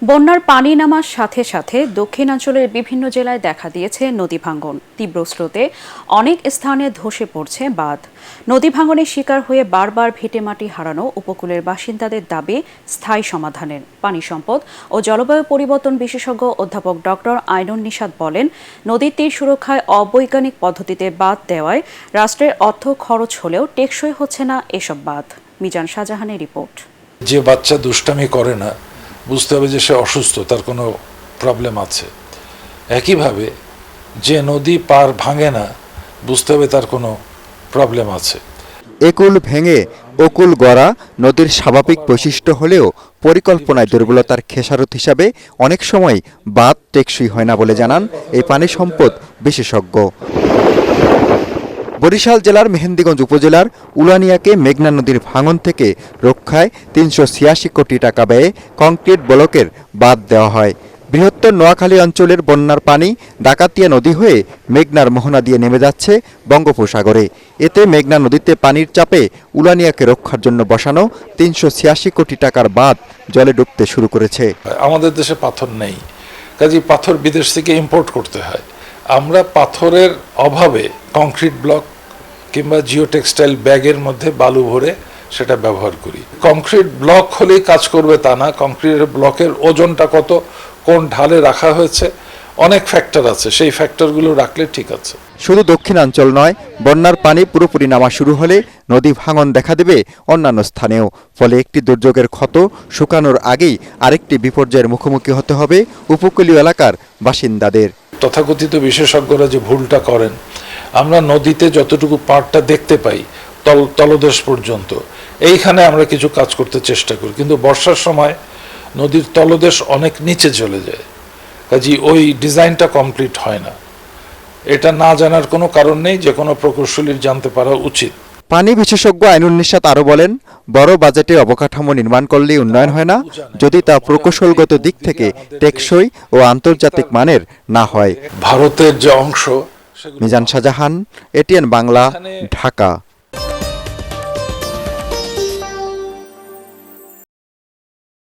বন্যার পানি নামার সাথে সাথে দক্ষিণাঞ্চলের বিভিন্ন জেলায় দেখা দিয়েছে নদী ভাঙন। তীব্র স্রোতে অনেক স্থানে ধসে পড়ছে বাঁধ। নদী ভাঙনের শিকার হয়ে বারবার ভিটেমাটি হারানো উপকূলের বাসিন্দাদের দাবি স্থায়ী সমাধানের। পানি সম্পদ ও জলবায়ু পরিবর্তন বিশেষজ্ঞ অধ্যাপক ডক্টর আইনুন নিশাত বলেন, নদীর তীর সুরক্ষায় অবৈজ্ঞানিক পদ্ধতিতে বাঁধ দেওয়ায় রাষ্ট্রের অর্থ খরচ হলেও টেকসই হচ্ছে না এসব বাঁধ। মিজান শাহজাহানের রিপোর্ট। যে বাচ্চা দুষ্টামি করে না, বুঝতে হবে যে সে অসুস্থ, তার কোনো প্রবলেম আছে। একইভাবে যে নদী পার ভাঙে না, বুঝতে হবে তার কোনো প্রবলেম আছে। একুল ভেঙে অকুল গড়া নদীর স্বাভাবিক বৈশিষ্ট্য হলেও পরিকল্পনায় দুর্বলতার খেসারত হিসাবে অনেক সময় বাঁধ টেকসই হয় না বলে জানান এই পানি সম্পদ বিশেষজ্ঞ। বরিশাল জেলার মেহেন্দিগঞ্জ উপজেলার উলানিয়াকে মেঘনা নদীর ভাঙন থেকে রক্ষায় ৩৮৬ কোটি টাকা ব্যয়ে কংক্রিট ব্লকের বাঁধ দেওয়া হয়। বৃহত্তর নোয়াখালী অঞ্চলের বন্যার পানি ডাকাতিয়া নদী হয়ে মেঘনার মোহনা দিয়ে নেমে যাচ্ছে বঙ্গোপসাগরে। এতে মেঘনা নদীতে পানির চাপে উলানিয়াকে রক্ষার জন্য বসানো ৩৮৬ কোটি টাকার বাঁধ জলে ডুবতে শুরু করেছে। আমাদের দেশে পাথর নেই, কাজেই পাথর বিদেশ থেকে ইম্পোর্ট করতে হয়। আমরা পাথরের অভাবে কংক্রিট ব্লক কিংবা জিও টেক্সটাইল ব্যাগের মধ্যে বালু ভরে সেটা ব্যবহার করি। কংক্রিট ব্লক হলেই কাজ করবে তা না। কংক্রিটের ব্লকের ওজনটা কত, কোন ঢালে রাখা হয়েছে, অনেক ফ্যাক্টর আছে, সেই ফ্যাক্টরগুলো রাখলে ঠিক আছে। শুধু দক্ষিণাঞ্চল নয়, বন্যার পানি পুরোপুরি নামা শুরু হলে নদী ভাঙন দেখা দেবে অন্যান্য স্থানেও। ফলে একটি দুর্যোগের ক্ষত শুকানোর আগেই আরেকটি বিপর্যয়ের মুখোমুখি হতে হবে উপকূলীয় এলাকার বাসিন্দাদের। তথাকথিত বিশেষজ্ঞরা যে ভুলটা করেন, আমরা নদীতে যতটুকু পাড়টা দেখতে পাই তলদেশ পর্যন্ত, এইখানে আমরা কিছু কাজ করতে চেষ্টা করি, কিন্তু বর্ষার সময় নদীর তলদেশ অনেক নিচে চলে যায়, কাজেই ওই ডিজাইনটা কমপ্লিট হয় না। এটা না জানার কোনো কারণ নেই, যে কোনো প্রকৌশলীর জানতে পারা উচিত। পানি বিশেষজ্ঞ আইনুন নিশাত আরও বলেন, বড় বাজেটে অবকাঠামো নির্মাণ করলে উন্নয়ন হয় না যদি তা প্রকৌশলগত দিক থেকে টেকসই ও আন্তর্জাতিক মানের না হয়। ভারতের যে অংশ, মিজান শাহজাহান, এটিএন বাংলা, ঢাকা।